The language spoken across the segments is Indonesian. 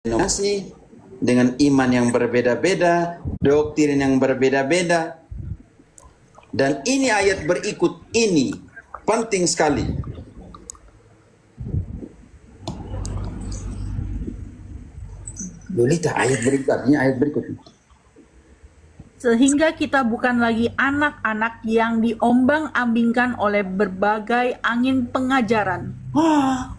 denominasi, dengan iman yang berbeda-beda, doktrin yang berbeda-beda. Dan ini ayat berikut ini penting sekali. Lolita, ayat berikut artinya ayat berikut. Sehingga kita bukan lagi anak-anak yang diombang-ambingkan oleh berbagai angin pengajaran,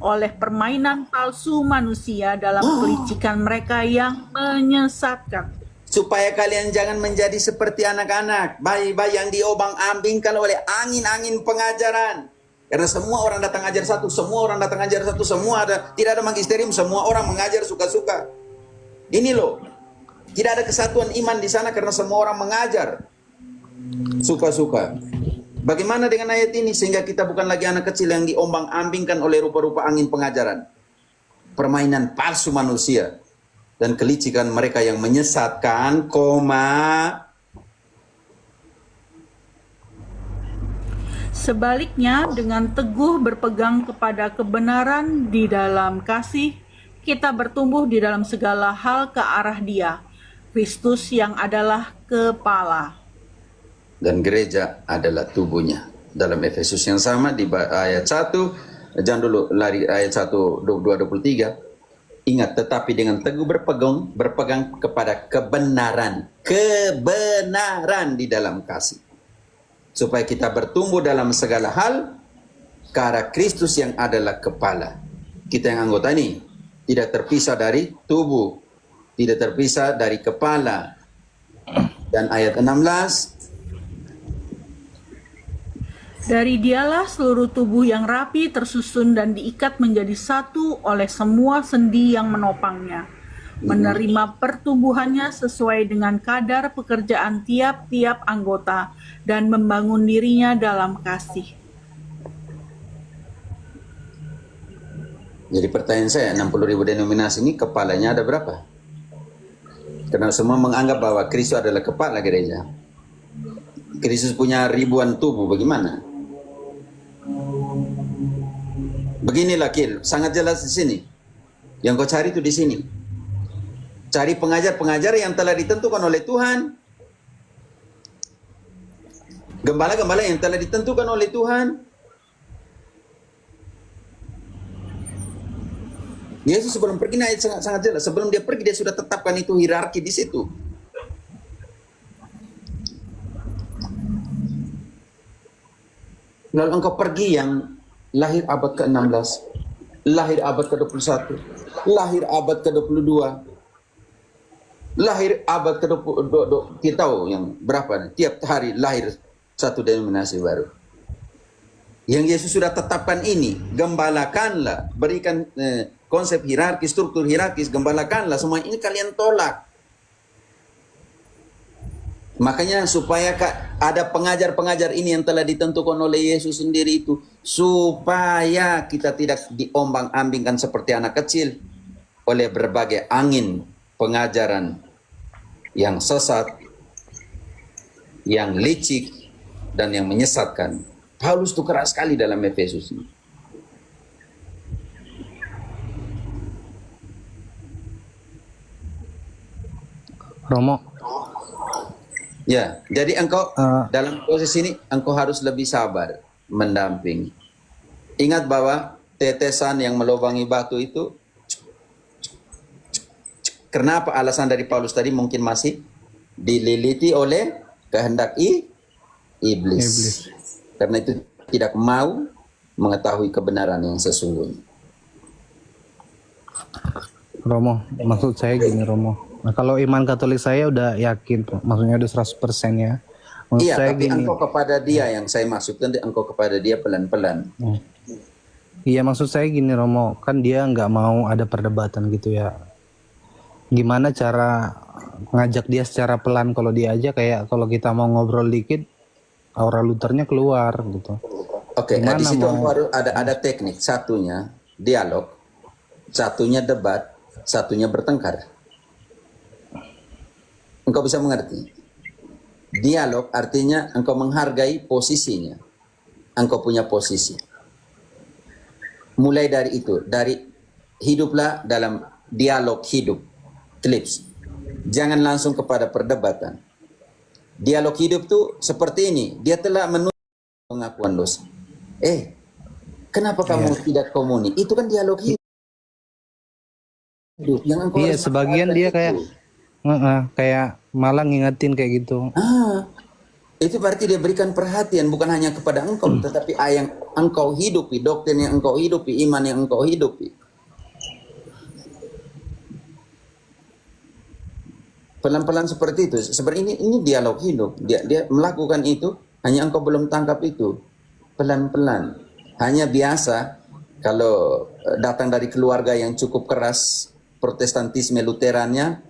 oleh permainan palsu manusia dalam kelicikan mereka yang menyesatkan. Supaya kalian jangan menjadi seperti anak-anak, bayi-bayi yang diobang-ambingkan oleh angin-angin pengajaran. Karena semua orang datang ajar satu, semua orang datang ajar satu, semua ada, tidak ada magisterium, semua orang mengajar suka-suka. Ini loh, tidak ada kesatuan iman di sana karena semua orang mengajar suka-suka. Bagaimana dengan ayat ini? Sehingga kita bukan lagi anak kecil yang diombang-ambingkan oleh rupa-rupa angin pengajaran, permainan palsu manusia, dan kelicikan mereka yang menyesatkan, Sebaliknya, dengan teguh berpegang kepada kebenaran di dalam kasih, kita bertumbuh di dalam segala hal ke arah Dia, Kristus yang adalah kepala. dan gereja adalah tubuhnya. Dalam Efesus yang sama di ayat 1, jangan dulu lari ayat 1, 22, 23. Ingat, tetapi dengan teguh berpegang kepada kebenaran di dalam kasih. Supaya kita bertumbuh dalam segala hal ke arah Kristus yang adalah kepala. Kita yang anggota ini tidak terpisah dari tubuh, tidak terpisah dari kepala. Dan ayat 16, Dari Dialah seluruh tubuh yang rapi tersusun dan diikat menjadi satu oleh semua sendi yang menopangnya, menerima pertumbuhannya sesuai dengan kadar pekerjaan tiap-tiap anggota dan membangun dirinya dalam kasih. jadi pertanyaan saya, 60.000 denominasi ini kepalanya ada berapa? Karena semua menganggap bahwa Kristus adalah kepala gereja. Kristus punya ribuan tubuh, bagaimana? Beginilah Kil, sangat jelas di sini. Yang kau cari itu di sini. Cari pengajar-pengajar yang telah ditentukan oleh Tuhan. Gembala-gembala yang telah ditentukan oleh Tuhan. Yesus sebelum pergi ayat sangat jelas. Sebelum dia pergi dia sudah tetapkan itu hierarki di situ. Lalu engkau pergi yang lahir abad ke-16, lahir abad ke-21, lahir abad ke-22, lahir abad ke-20, kita tahu yang berapa, tiap hari lahir satu denominasi baru. Yang Yesus sudah tetapkan ini, gembalakanlah, berikan konsep hierarkis, struktur hierarkis, gembalakanlah, semua ini kalian tolak. Makanya supaya ada pengajar-pengajar ini yang telah ditentukan oleh Yesus sendiri itu, supaya kita tidak diombang-ambingkan seperti anak kecil oleh berbagai angin pengajaran yang sesat, yang licik, dan yang menyesatkan. Paulus itu keras sekali dalam Efesus ini. Romo, Ya, jadi engkau dalam proses ini engkau harus lebih sabar mendampingi. Ingat bahwa tetesan yang melubangi batu itu, kenapa alasan dari Paulus tadi mungkin masih dililiti oleh kehendak iblis. Karena itu tidak mau mengetahui kebenaran yang sesungguhnya. Romo, maksud saya gini Romo. Nah, kalau iman Katolik saya udah yakin, maksudnya udah 100% ya. Maksud Iya, saya tapi gini, engkau kepada dia yang saya maksudkan, engkau kepada dia pelan-pelan. iya maksud saya gini Romo, kan dia nggak mau ada perdebatan gitu ya. Gimana cara ngajak dia secara pelan? Kalau dia aja kayak kalau kita mau ngobrol dikit, aura Luthernya keluar gitu. Oke, di Gimana situ mau? harus ada teknik. Satunya dialog, satunya debat, satunya bertengkar. Engkau bisa mengerti. Dialog artinya engkau menghargai posisinya. Engkau punya posisi. Mulai dari itu, dari hiduplah dalam dialog hidup. Clips. Jangan langsung kepada perdebatan. Dialog hidup tuh seperti ini. Dia telah menuntut pengakuan dosa. Kenapa kamu tidak komuni? Itu kan dialog hidup. Yang engkau Iya, harus sebagian lakukan dia itu. kayak malah ngingetin kayak gitu. Itu berarti dia berikan perhatian bukan hanya kepada engkau, tetapi yang engkau hidupi, doktrin yang engkau hidupi, iman yang engkau hidupi. Pelan-pelan seperti itu. Seperti ini dialog hidup. Dia melakukan itu, hanya engkau belum tangkap itu. Pelan-pelan. Hanya biasa kalau datang dari keluarga yang cukup keras, Protestantisme Lutherannya.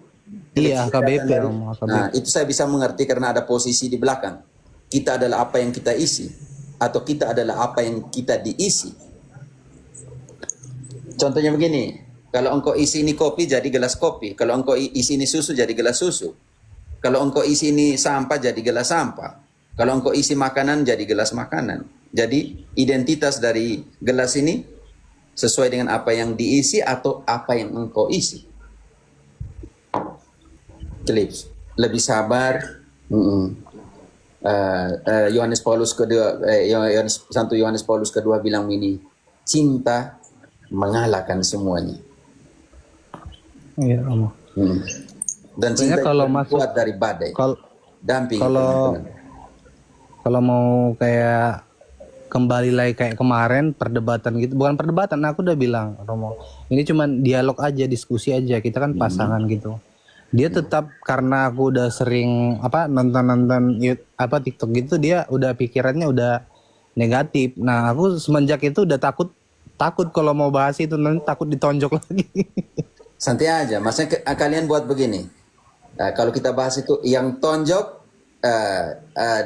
Iya, AKBP, Datang Romo, AKBP. Nah, itu saya bisa mengerti karena ada posisi di belakang. Kita adalah apa yang kita isi, atau kita adalah apa yang kita diisi. Contohnya begini, kalau engkau isi ini kopi jadi gelas kopi, kalau engkau isi ini susu jadi gelas susu, kalau engkau isi ini sampah jadi gelas sampah, kalau engkau isi makanan jadi gelas makanan. Jadi identitas dari gelas ini sesuai dengan apa yang diisi atau apa yang engkau isi. Clips. Lebih sabar. Yohanes Paulus kedua, Santo Yohanes Paulus kedua bilang ini, cinta mengalahkan semuanya. Iya, Romo. Dan Sebenarnya cinta kalau itu masuk- kuat dari badai. Damping. Kalau mau kayak kembali lagi kayak kemarin perdebatan gitu, bukan perdebatan, aku udah bilang Romo, ini cuman dialog aja, diskusi aja, kita kan pasangan gitu. Dia tetap, karena aku udah sering nonton TikTok gitu, dia udah pikirannya udah negatif. Nah, aku semenjak itu udah takut kalau mau bahas itu nanti takut ditonjok lagi. Santai aja. Maksudnya kalian buat begini. Kalau kita bahas itu yang tonjok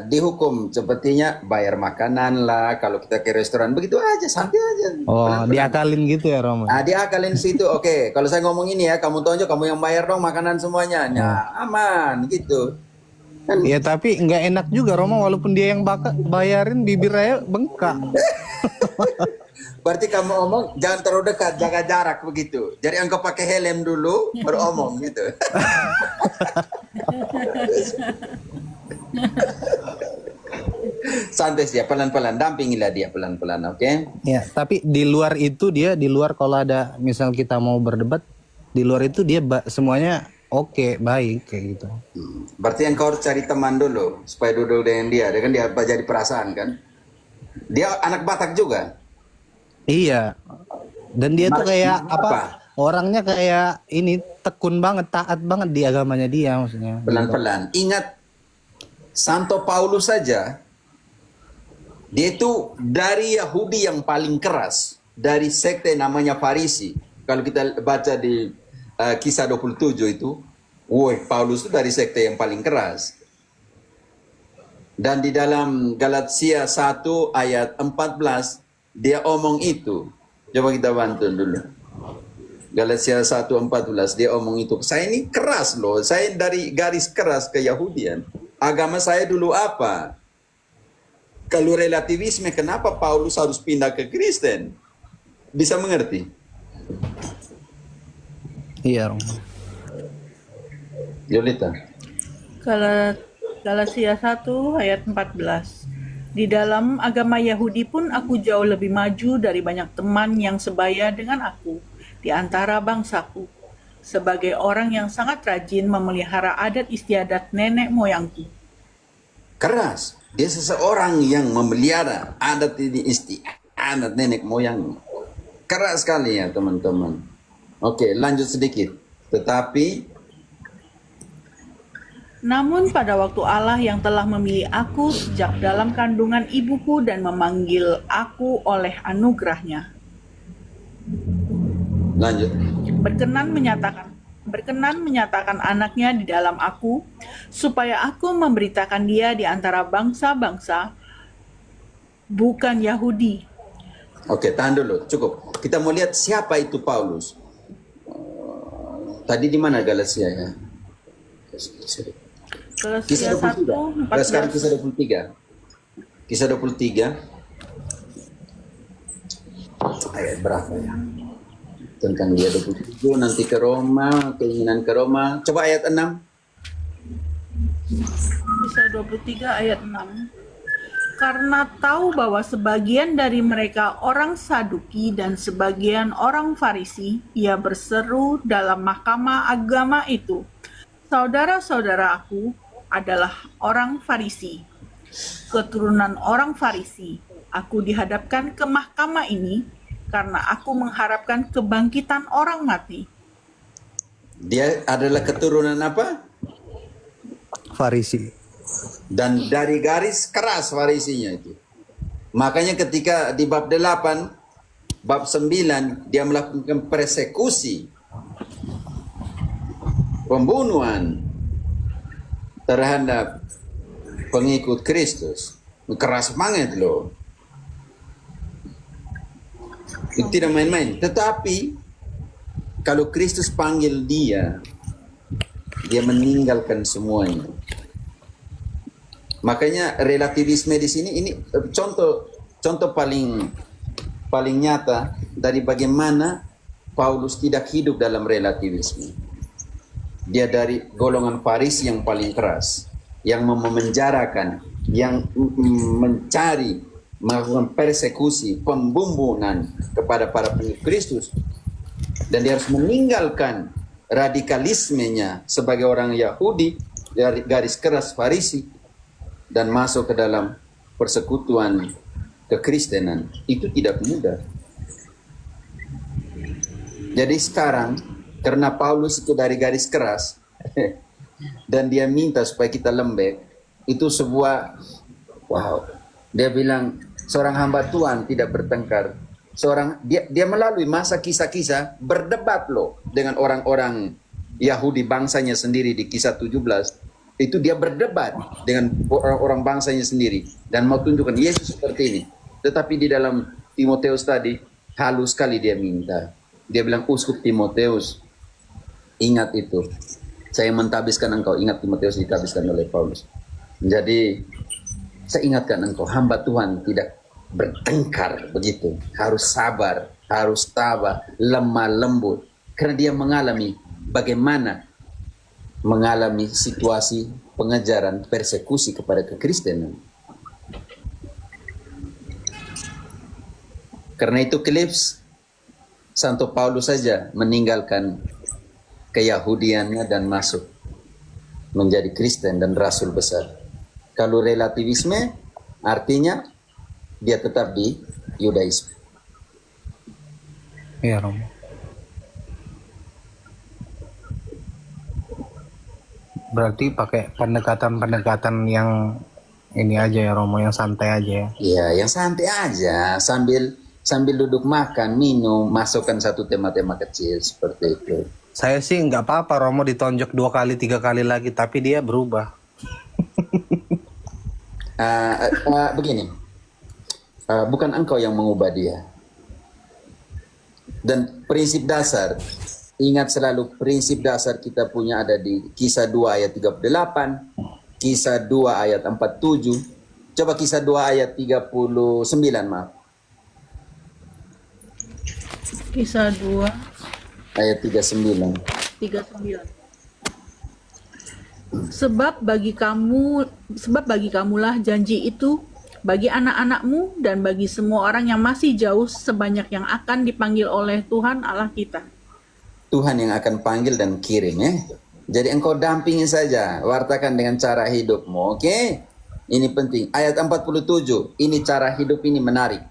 dihukum sepertinya bayar makanan lah. Kalau kita ke restoran begitu aja, santai aja. Oh, Pelan-pelan. diakalin gitu ya, Romo. Diakalin situ. Oke, kalau saya ngomong ini ya, kamu tonjok, kamu yang bayar dong makanan semuanya. Nah, aman gitu. Kan Ya tapi nggak enak juga, Romo, walaupun dia yang bayarin, bibirnya bengkak. berarti kamu omong jangan terlalu dekat, jaga jarak begitu. Jadi engkau pakai helm dulu baru omong gitu. Santai dia, pelan-pelan, dampingilah dia pelan-pelan, oke? Ya, tapi di luar itu di luar kalau ada misal kita mau berdebat, di luar itu dia semuanya oke, baik kayak gitu. Berarti engkau harus cari teman dulu supaya duduk dengan dia. Dia kan dia jadi perasaan kan. Dia anak Batak juga. Iya. Dan dia tuh kayak apa? Orangnya kayak ini tekun banget, taat banget di agamanya dia maksudnya. Pelan-pelan. Ingat Santo Paulus saja, dia itu dari Yahudi yang paling keras, dari sekte namanya Farisi. Kalau kita baca di Kisah 27 itu, Paulus itu dari sekte yang paling keras. Dan di dalam Galatia 1 ayat 14, dia omong itu. Coba kita bantu dulu. Galatia 1:14 dia omong itu. Saya ini keras loh. Saya dari garis keras ke Yahudian. Agama saya dulu apa? Kalau relativisme, kenapa Paulus harus pindah ke Kristen? Bisa mengerti? Iya, Romo. Yolita. Galatia 1 ayat 14. Di dalam agama Yahudi pun aku jauh lebih maju dari banyak teman yang sebaya dengan aku di antara bangsaku, sebagai orang yang sangat rajin memelihara adat istiadat nenek moyangku. Keras. Dia seseorang yang memelihara adat ini istiadat nenek moyang. Keras sekali ya teman-teman. Oke, lanjut sedikit. Tetapi Namun pada waktu Allah yang telah memilih aku sejak dalam kandungan ibuku dan memanggil aku oleh anugerahnya, lanjut. berkenan menyatakan anaknya di dalam aku, supaya aku memberitakan dia di antara bangsa-bangsa, bukan Yahudi. Oke, tahan dulu. Cukup. Kita mau lihat siapa itu Paulus. Tadi di mana Galatia ya? Kisah Galatia 23. 1, Sekarang 14. kisah 23. Kisah 23. Ayat berapa ya? Tentang dia 27, nanti ke Roma, keinginan ke Roma. Coba ayat 6. Kisah 23 ayat 6. Karena tahu bahwa sebagian dari mereka orang Saduki dan sebagian orang Farisi, ia berseru dalam mahkamah agama itu, "Saudara-saudara aku adalah orang Farisi, keturunan orang Farisi. Aku dihadapkan ke mahkamah ini karena aku mengharapkan kebangkitan orang mati." Dia adalah keturunan apa? Farisi. Dan dari garis keras Farisinya itu. Makanya ketika di bab 8, bab 9, dia melakukan persekusi, pembunuhan terhadap pengikut Kristus. Keras banget loh. Itu tidak main-main. Tetapi kalau Kristus panggil dia meninggalkan semuanya. Makanya relativisme di sini ini contoh paling nyata dari bagaimana Paulus tidak hidup dalam relativisme. Dia dari golongan Farisi yang paling keras, yang memenjarakan, yang mencari, melakukan persekusi, pembunuhan kepada para pengikut Kristus. Dan dia harus meninggalkan radikalismenya sebagai orang Yahudi dari garis keras Farisi dan masuk ke dalam persekutuan kekristenan. Itu tidak mudah. Jadi sekarang karena Paulus itu dari garis keras dan dia minta supaya kita lembek, itu sebuah wow. Dia bilang seorang hamba Tuhan tidak bertengkar. Dia melalui masa kisah-kisah berdebat loh dengan orang-orang Yahudi bangsanya sendiri di kisah 17. Itu dia berdebat dengan orang-orang bangsanya sendiri dan mau tunjukkan Yesus seperti ini. Tetapi di dalam Timoteus tadi halus sekali dia minta. Dia bilang, "Uskup Timoteus, ingat itu. Saya mentabiskan engkau." Ingat Timoteus ditabiskan oleh Paulus. Jadi saya ingatkan engkau, hamba Tuhan tidak bertengkar begitu. Harus sabar, harus tabah, lemah lembut. Karena dia mengalami bagaimana mengalami situasi pengejaran, persekusi kepada kekristenan. Karena itu klips Santo Paulus saja meninggalkan keyahudiannya dan masuk menjadi Kristen dan rasul besar. Kalau relativisme artinya dia tetap di Yudaisme. Iya, Romo. Berarti pakai pendekatan-pendekatan yang ini aja ya, Romo, yang santai aja ya. Iya, yang santai aja sambil duduk makan, minum, masukkan satu tema-tema kecil seperti itu. Saya sih nggak apa-apa Romo ditonjok 2 kali 3 kali lagi, tapi dia berubah. Begini, bukan engkau yang mengubah dia. Dan prinsip dasar, ingat selalu prinsip dasar kita punya ada di Kisah 2 ayat 38, Kisah 2 ayat 47, coba Kisah 2 ayat 39, maaf. Kisah 2 Ayat 39. 39. Sebab bagi kamulah janji itu, bagi anak-anakmu dan bagi semua orang yang masih jauh, sebanyak yang akan dipanggil oleh Tuhan Allah kita. Tuhan yang akan panggil dan kirim ya. Jadi engkau dampingi saja, wartakan dengan cara hidupmu, oke? Ini penting. Ayat 47, ini cara hidup ini menarik.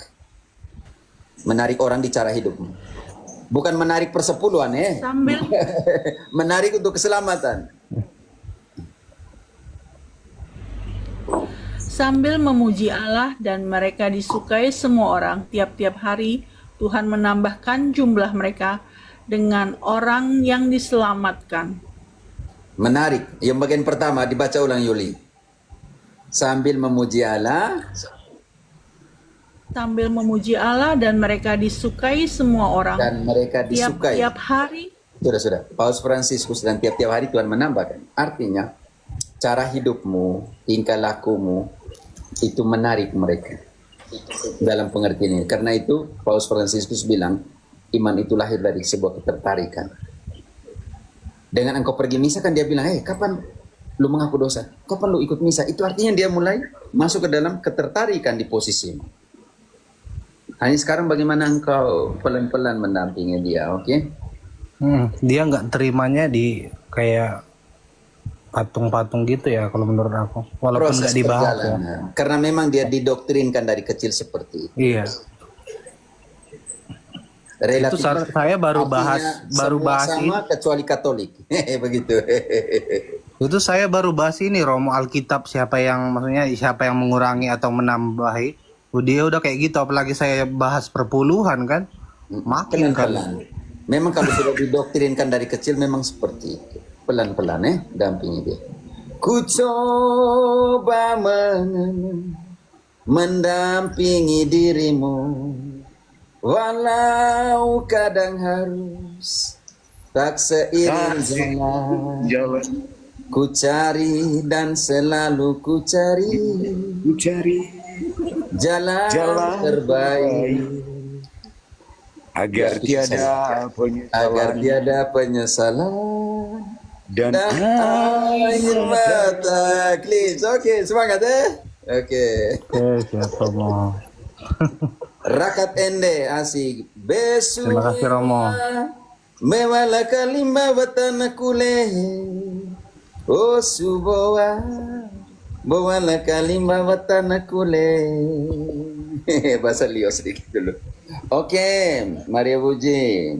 Menarik orang di cara hidupmu. Bukan menarik persepuluhan ya. Menarik untuk keselamatan. Sambil memuji Allah dan mereka disukai semua orang, tiap-tiap hari Tuhan menambahkan jumlah mereka dengan orang yang diselamatkan. Menarik. Yang bagian pertama dibaca ulang Yuli. Sambil memuji Allah. Sambil memuji Allah dan mereka disukai semua orang. Dan mereka disukai. Tiap-tiap hari. Sudah. Paus Fransiskus dan tiap-tiap hari Tuhan menambahkan. Artinya, cara hidupmu, tingkah lakumu, itu menarik mereka. Dalam pengertian ini. Karena itu, Paus Fransiskus bilang, iman itu lahir dari sebuah ketertarikan. Dengan engkau pergi misa kan dia bilang, kapan lu mengaku dosa? Kapan lu ikut misa? Itu artinya dia mulai masuk ke dalam ketertarikan di posisimu. Hanya sekarang bagaimana engkau pelan-pelan mendampingi dia, oke? Dia nggak terimanya di kayak patung-patung gitu ya kalau menurut aku. Walaupun Proses nggak dibahas ya. perjalanan. Karena memang dia didoktrinkan dari kecil seperti itu. Iya. Itu saya baru bahas ini. Sama kecuali Katolik. Begitu. Itu saya baru bahas ini Romo Alkitab siapa yang mengurangi atau menambahi. Dia udah kayak gitu, apalagi saya bahas perpuluhan kan. Makin kan. Pelan-pelan. Memang kalau sudah didoktrinkan dari kecil memang seperti itu. Pelan-pelan dampingi dia. Ku coba mendampingi dirimu, walau kadang harus tak seiring jalan. Ku cari dan selalu ku cari jalan terbaik agar tiada penyesalan dan air mata klips. Oke, semangat Oke. Siap Romo. Rakat ende asik besu. Terima kasih Romo. Mewala kalimba watana kule. Oh suboa. Bawala kalimba watana kule. Bahasa Leo sedikit dulu. Oke, Maria Puji.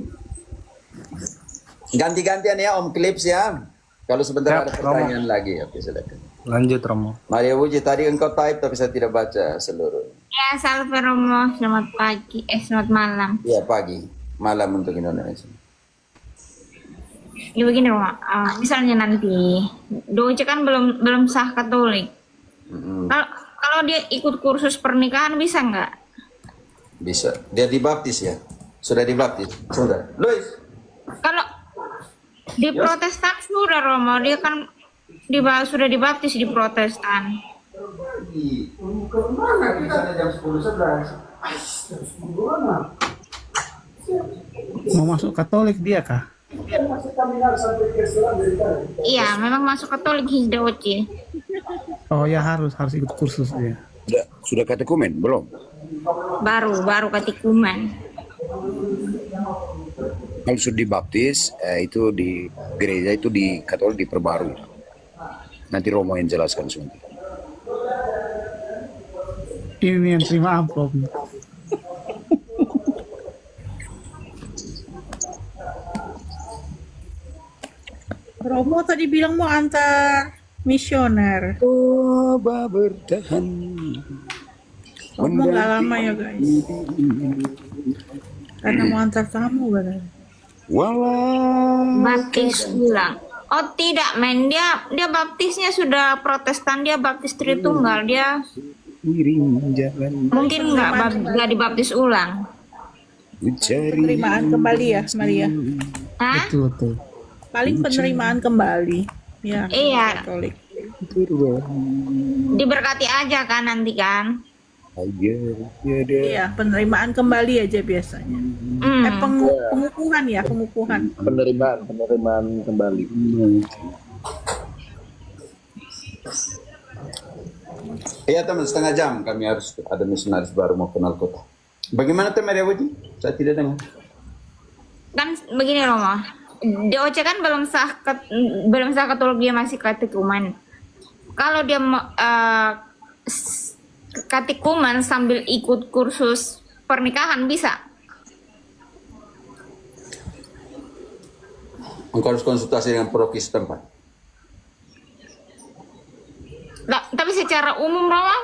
Ganti-gantian ya Om Klips ya. Kalau sebentar ada pertanyaan lagi, oke silakan. Lanjut Romo. Maria Puji, tadi engkau type tapi saya tidak baca seluruh. Ya, salve Romo, selamat pagi, selamat malam. Iya pagi, malam untuk Indonesia. Ya begini Romo, misalnya nanti Doce kan belum sah Katolik. Kalau dia ikut kursus pernikahan bisa nggak? Bisa. Dia dibaptis ya? Sudah dibaptis? Sudah. Luis. Kalau di Protestan sudah Romo, dia kan sudah dibaptis di Protestan. Mana kita jam 10.11? Mau masuk Katolik dia kah? Iya, memang masuk Katolik Doce. Oh ya harus ikut kursus dia. Sudah katekumen belum? Baru katikuman. Kalau sudah dibaptis itu di gereja itu di Katolik diperbarui. Nanti Romo yang jelaskan sebentar. Ini yang terima amplop. Romo tadi bilang mau antar misioner. Coba bertahan. Romo nggak lama ya guys. Karena mau antar tamu katanya. Walau Baptis ulang. Oh tidak men, dia baptisnya sudah Protestan, dia baptis Tritunggal, dia jalan mungkin nggak dibaptis ulang. mencari. Penerimaan kembali ya Maria. Hah? Betul. Paling penerimaan kembali. Ya. Iya. Katolik. Diberkati aja kan nanti kan. Iya, penerimaan kembali aja biasanya. Pengukuhan ya, pengukuhan. penerimaan kembali. Iya teman, setengah jam kami harus ada misionaris baru mau kenal kota. Bagaimana teman Maria Puji? Saya tidak dengar. Kan begini Romo, DOC kan belum sah Katolik, dia masih katikuman. Kalau dia katikuman sambil ikut kursus pernikahan bisa. Engkau harus konsultasi dengan proki setempat. Tapi secara umum Romo,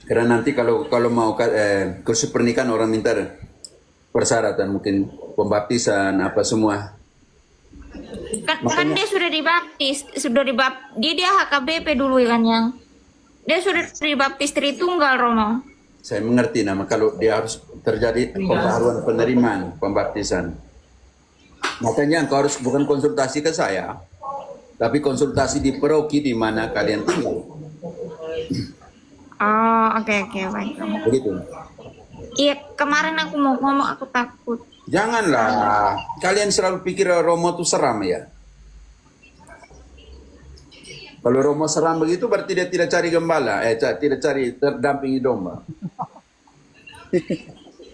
Karena nanti kalau mau kursus pernikahan orang minta persyaratan mungkin pembaptisan apa semua. kan dia sudah dibaptis, dia HKBP dulu kan yang. Dia sudah dibaptis Tritunggal Romo. Saya mengerti nama kalau dia harus terjadi pembaharuan penerimaan pembaptisan. Makanya engkau harus bukan konsultasi ke saya, tapi konsultasi di paroki di mana kalian tinggal. Oh, oke baik. Begitu. Iya, kemarin aku mau ngomong aku takut. Janganlah. Kalian selalu pikir Romo itu seram ya. Kalau Romo seram begitu berarti dia tidak cari gembala, tidak cari terdampingi domba.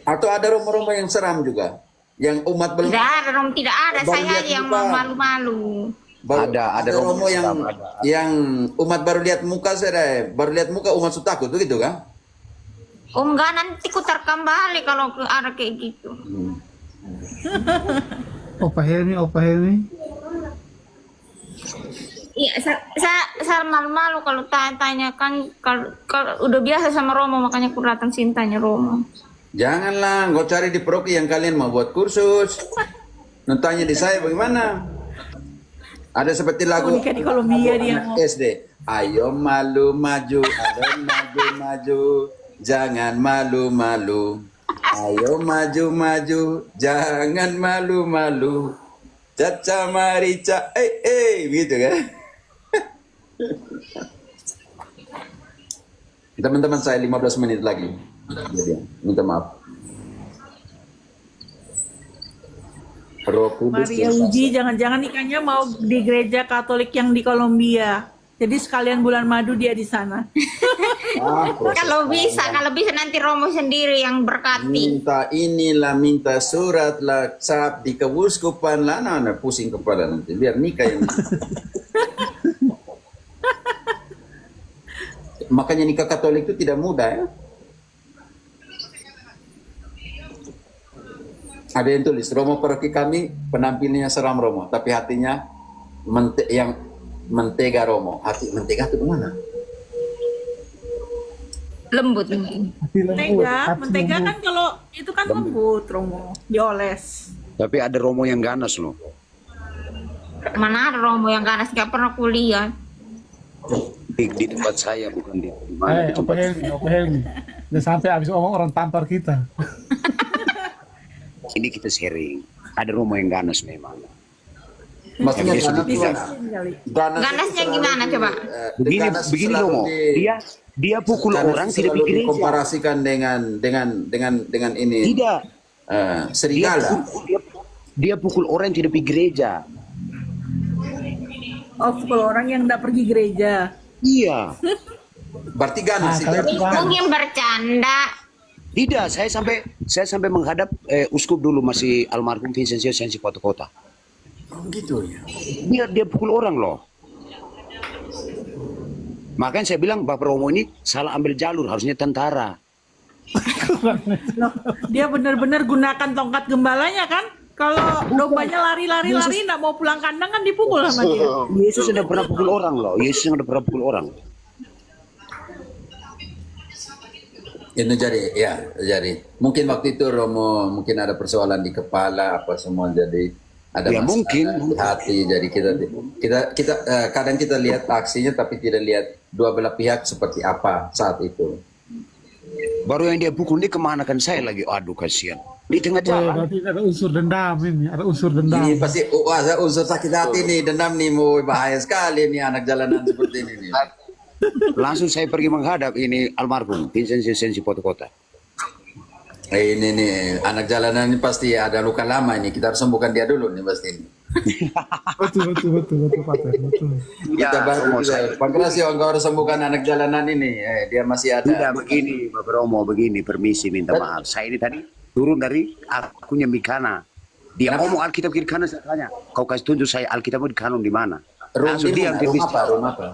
Atau ada Romo-Romo yang seram juga, yang umat belum. Tidak ada, Rom, tidak ada. Baru Saya lihat aja yang muka. malu-malu. Ada Romo yang seram, ada. yang umat baru lihat muka saja, baru lihat muka umat sudah takut begitu kan? Oh enggak, nanti ku terkembali kalau ke arah kayak gitu. Opa Helmi. Iya, saya malu-malu kalau tanya kan kalau udah biasa sama Romo, makanya aku datang cintanya Romo. Janganlah, kau cari di proki yang kalian mau buat kursus. Nantanya di saya bagaimana? Ada seperti lagu nikah di Kolombia dia mau. SD. Ayo malu maju, ayo maju maju, jangan malu malu. Ayo maju maju, jangan malu malu. Caca marica, gitu kan? Teman-teman saya 15 menit lagi. Jadi, minta maaf. Roh Kudus Maria berkuasa. Uji jangan-jangan nikahnya mau di gereja Katolik yang di Kolombia. Jadi sekalian bulan madu dia di sana. Proses Kalau bisa nanti Romo sendiri yang berkati. minta inilah, minta surat lah, cap di keuskupan lah, nah, pusing kepala nanti. Biar nikah yang. Makanya nikah Katolik itu tidak mudah ya. Ada yang tulis, Romo paroki kami penampilannya seram Romo, tapi hatinya yang mentega Romo. Hati mentega itu kemana? Lembut. Mentega kan kalau itu kan lembut, Romo, dioles. Tapi ada Romo yang ganas loh. Mana ada Romo yang ganas, nggak pernah kuliah. Di tempat saya, bukan di mana. Di Opa tempat Helmi. Dan sampai habis ngomong orang tampar kita. ini kita sharing. Ada Romo yang ganas memang. Maksudnya Yang dia ganas sudah gimana? Ganasnya gimana coba? Begini Romo, dia pukul orang tidak pikir gereja. Komparasikan dengan ini. Tidak. Serigala. Dia pukul orang yang tidak pergi gereja. Oh, kalau orang yang nggak pergi gereja. Iya. Berarti ganas kalau itu. itu kan. Mungkin bercanda. Tidak, saya sampai menghadap uskup dulu masih almarhum Vincencio Sensi Kota. Oh gitu ya. Dia pukul orang loh. Makanya saya bilang Bapak Romo ini salah ambil jalur, harusnya tentara. Loh, dia benar-benar gunakan tongkat gembalanya kan? Kalau dombanya lari nggak mau pulang kandang kan dipukul sama dia. Yesus sudah pernah pukul orang loh. Yesus sudah pernah pukul orang. Itu jadi mungkin waktu itu Romo mungkin ada persoalan di kepala apa semua jadi ada Ya, masalah mungkin. di hati jadi kita kadang kita lihat aksinya tapi tidak lihat dua belah pihak seperti apa saat itu. Baru yang dia pukul ini kemana kan saya lagi, aduh kasihan. Di tengah jalan. Berarti ada unsur dendam ini, ada unsur dendam. Ini pasti unsur sakit hati nih, dendam nih, mau bahaya sekali nih anak jalanan seperti ini nih. Langsung saya pergi menghadap ini almarhum Vincencio Sensi Kota. Ini nih anak jalanan ini pasti ada luka lama ini, kita harus sembuhkan dia dulu nih pasti ini. Betul Pater, betul. Ya, Kita baru Romo, kita, Pankreasio engkau harus sembuhkan anak jalanan ini, dia masih ada. Tidak begini, Bapak Romo, begini, permisi minta maaf. Saya ini tadi turun dari akunya Mikana. Dia Kenapa? ngomong Alkitab kiri kanan, saya tanya, kau kasih tunjuk saya Alkitabmu di kanon di mana? Room Langsung di dia mana? yang Room apa? Room apa?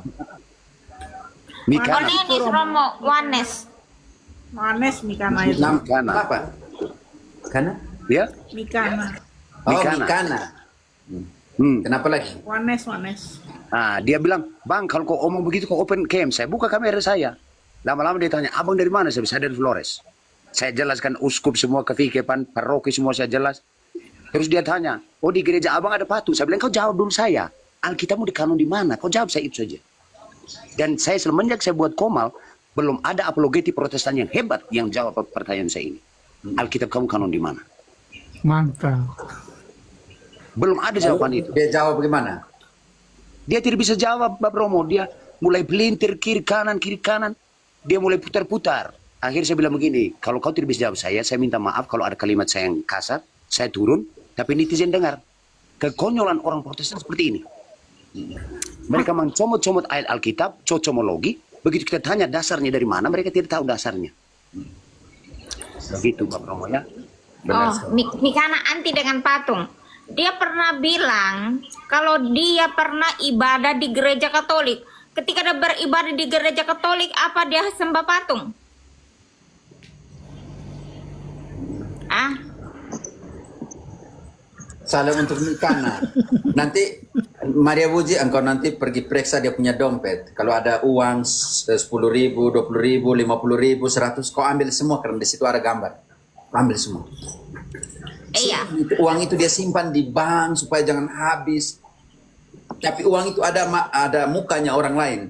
Mikana. Onenis Romo, Wanes. Manes Mikana itu. Mikana. Apa? Kana? Ya? Mikana. Oh, Mikana. Mikana. Kenapa lagi? Wanes. Nah, dia bilang, Bang, kalau kau omong begitu, kau open cam. Saya buka kamera saya. Lama-lama dia tanya, abang dari mana? Saya dari Flores. Saya jelaskan uskup semua, kefikepan, paroki semua saya jelas. Terus dia tanya, oh di gereja abang ada patung. Saya bilang, kau jawab dulu saya. Alkitabmu di kanon di mana? Kau jawab saya itu saja. Dan saya semenjak saya buat Komal, belum ada apologeti Protestan yang hebat yang jawab pertanyaan saya ini. Alkitab kamu kanon di mana? Mantap. Belum ada jawaban itu. Dia jawab bagaimana? Dia tidak bisa jawab, Bapak Romo. Dia mulai pelintir kiri kanan. Dia mulai putar-putar. Akhirnya saya bilang begini, kalau kau tidak bisa jawab saya minta maaf kalau ada kalimat saya yang kasar, saya turun, tapi netizen dengar. Kekonyolan orang Protestan seperti ini. Mereka mencomot-comot ayat Alkitab, cocomologi, begitu kita tanya dasarnya dari mana, mereka tidak tahu dasarnya. Begitu Pak Romo ya. Oh, Mikana anti dengan patung. Dia pernah bilang kalau dia pernah ibadah di gereja Katolik. Ketika dia beribadah di gereja Katolik, apa dia sembah patung? Ah, Salam untuk Mikana. Nanti Maria Puji, engkau nanti pergi periksa dia punya dompet. Kalau ada uang 10.000, 20.000, 50.000, 100, kau ambil semua karena di situ ada gambar. Ambil semua. iya. Uang itu dia simpan di bank supaya jangan habis. Tapi uang itu ada mukanya orang lain.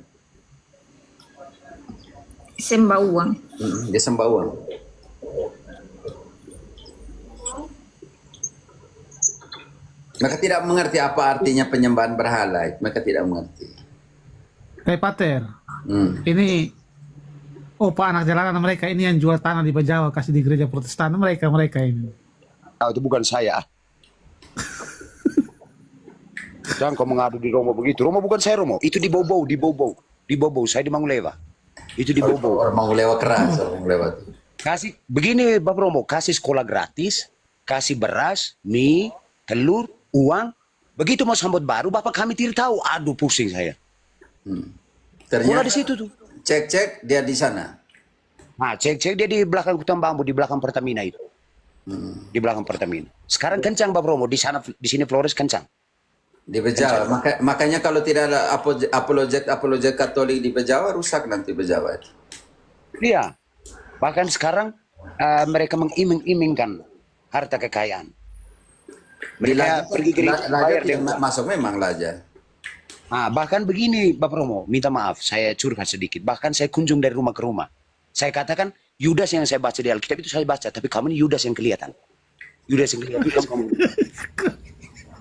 Sembah uang. Dia sembah uang. Mereka tidak mengerti apa artinya penyembahan berhala. Mereka tidak mengerti. Pater, Hmm. ini Pak anak jalanan mereka ini yang jual tanah di Bajawa kasih di gereja Protestan mereka ini. Oh, itu bukan saya. Jangan kau mengadu di Romo begitu. Romo bukan saya Romo. Itu di Bobo. Saya di Mangulewa. Itu di Bobo. Orang mau lewat keras, orang lewat. Kasih begini Bapak Romo, kasih sekolah gratis, kasih beras, mie, telur, uang. Begitu mau sambut baru, Bapak kami tidak tahu. Aduh pusing saya. Bola di situ tuh. Cek dia di sana. Nah, cek dia di belakang hutan bambu, di belakang Pertamina itu. Di belakang Pertamina. Sekarang kencang Bapak Romo, di sana di sini Flores kencang. Di Bejawa. Makanya kalau tidak ada apologet Katolik di Bejawa, rusak nanti Bejawa itu. Iya. Bahkan sekarang mereka mengiming-imingkan harta kekayaan. Mereka pergi gereja bayar yang dengan masuk memang Laja. Nah, bahkan begini Bapak Romo, minta maaf, saya curhat sedikit. Bahkan saya kunjung dari rumah ke rumah. Saya katakan, Yudas yang saya baca di Alkitab itu saya baca, tapi kamu ini Yudas yang kelihatan. Yudas yang kelihatan. Kamu.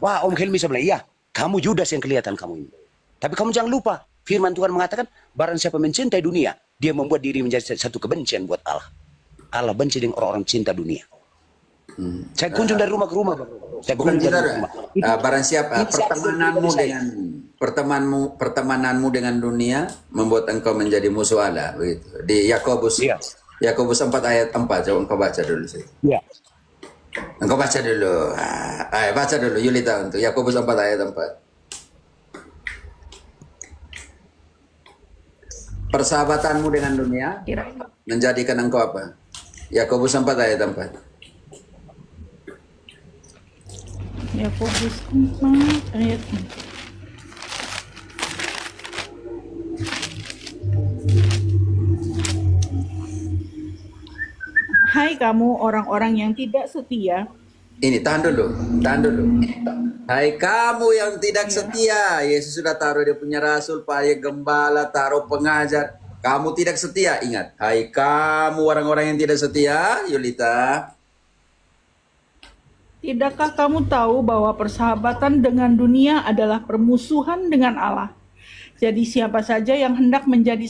Wah, Om Helmi saya bilang, iya, kamu Yudas yang kelihatan kamu ini. Tapi kamu jangan lupa, firman Tuhan mengatakan, barang siapa mencintai dunia, dia membuat diri menjadi satu kebencian buat Allah. Allah benci dengan orang-orang cinta dunia. Saya kunjung dari rumah ke rumah. Saya Bukan kunjung kita, dari rumah. barang siapa pertemananmu dengan dunia membuat engkau menjadi musuh Allah, begitu. Di Yakobus Iya. Yakobus 4 ayat 4, coba engkau baca dulu sih. Iya. Engkau baca dulu. Baca dulu Yulita untuk Yakobus 4 ayat 4. Persahabatanmu dengan dunia menjadikan engkau apa? Yakobus 4 ayat 4. Yakobus 4 ayat 4. Hai kamu orang-orang yang tidak setia. Ini tahan dulu. Hai kamu yang tidak setia, Yesus sudah taruh dia punya rasul, Pak Gembala, taruh pengajar. Kamu tidak setia, ingat. Hai kamu orang-orang yang tidak setia, Yulita. Tidakkah kamu tahu bahwa persahabatan dengan dunia adalah permusuhan dengan Allah? Jadi siapa saja yang hendak menjadi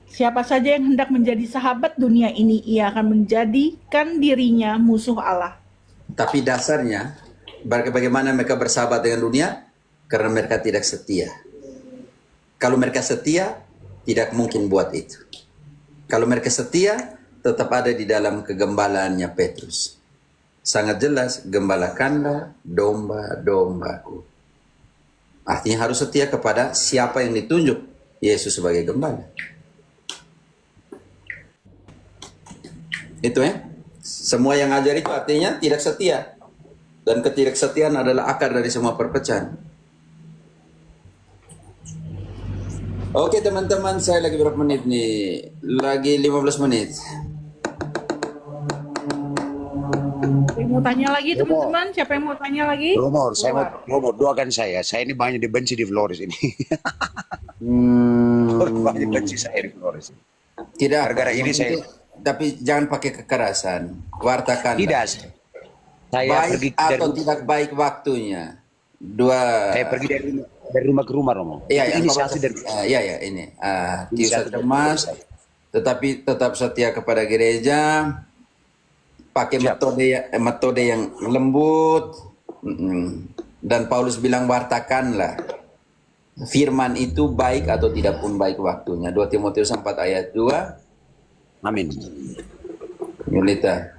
siapa saja yang hendak menjadi sahabat dunia ini, ia akan menjadikan dirinya musuh Allah. Tapi dasarnya, bagaimana mereka bersahabat dengan dunia? Karena mereka tidak setia. Kalau mereka setia, tidak mungkin buat itu. Kalau mereka setia, tetap ada di dalam kegembalaannya Petrus. Sangat jelas, gembalakanlah domba-dombaku. Artinya harus setia kepada siapa yang ditunjuk Yesus sebagai gembala. Itu ya. Semua yang ngajar itu artinya tidak setia. Dan ketidaksetiaan adalah akar dari semua perpecahan. Oke teman-teman, saya lagi berapa menit nih? Lagi 15 menit. Mau tanya lagi teman-teman? Siapa yang mau tanya lagi? Romo, doakan saya. Saya ini banyak dibenci di Flores ini. Banyak benci saya di Flores. Tidak. Gara-gara ini saya... Tapi jangan pakai kekerasan. Wartakan. Tidak. Saya Baik pergi atau dari... tidak baik waktunya. Saya pergi dari dari rumah ke rumah, Romo. Iya, Itu inisiasi dari iya, ini. Tius Inisiasi dari- Mas, tetapi tetap setia kepada gereja, pakai Siap. metode yang lembut. Dan Paulus bilang wartakanlah firman itu baik atau tidak pun baik waktunya. 2 Timotius 4 ayat 2. Amin. Yulita.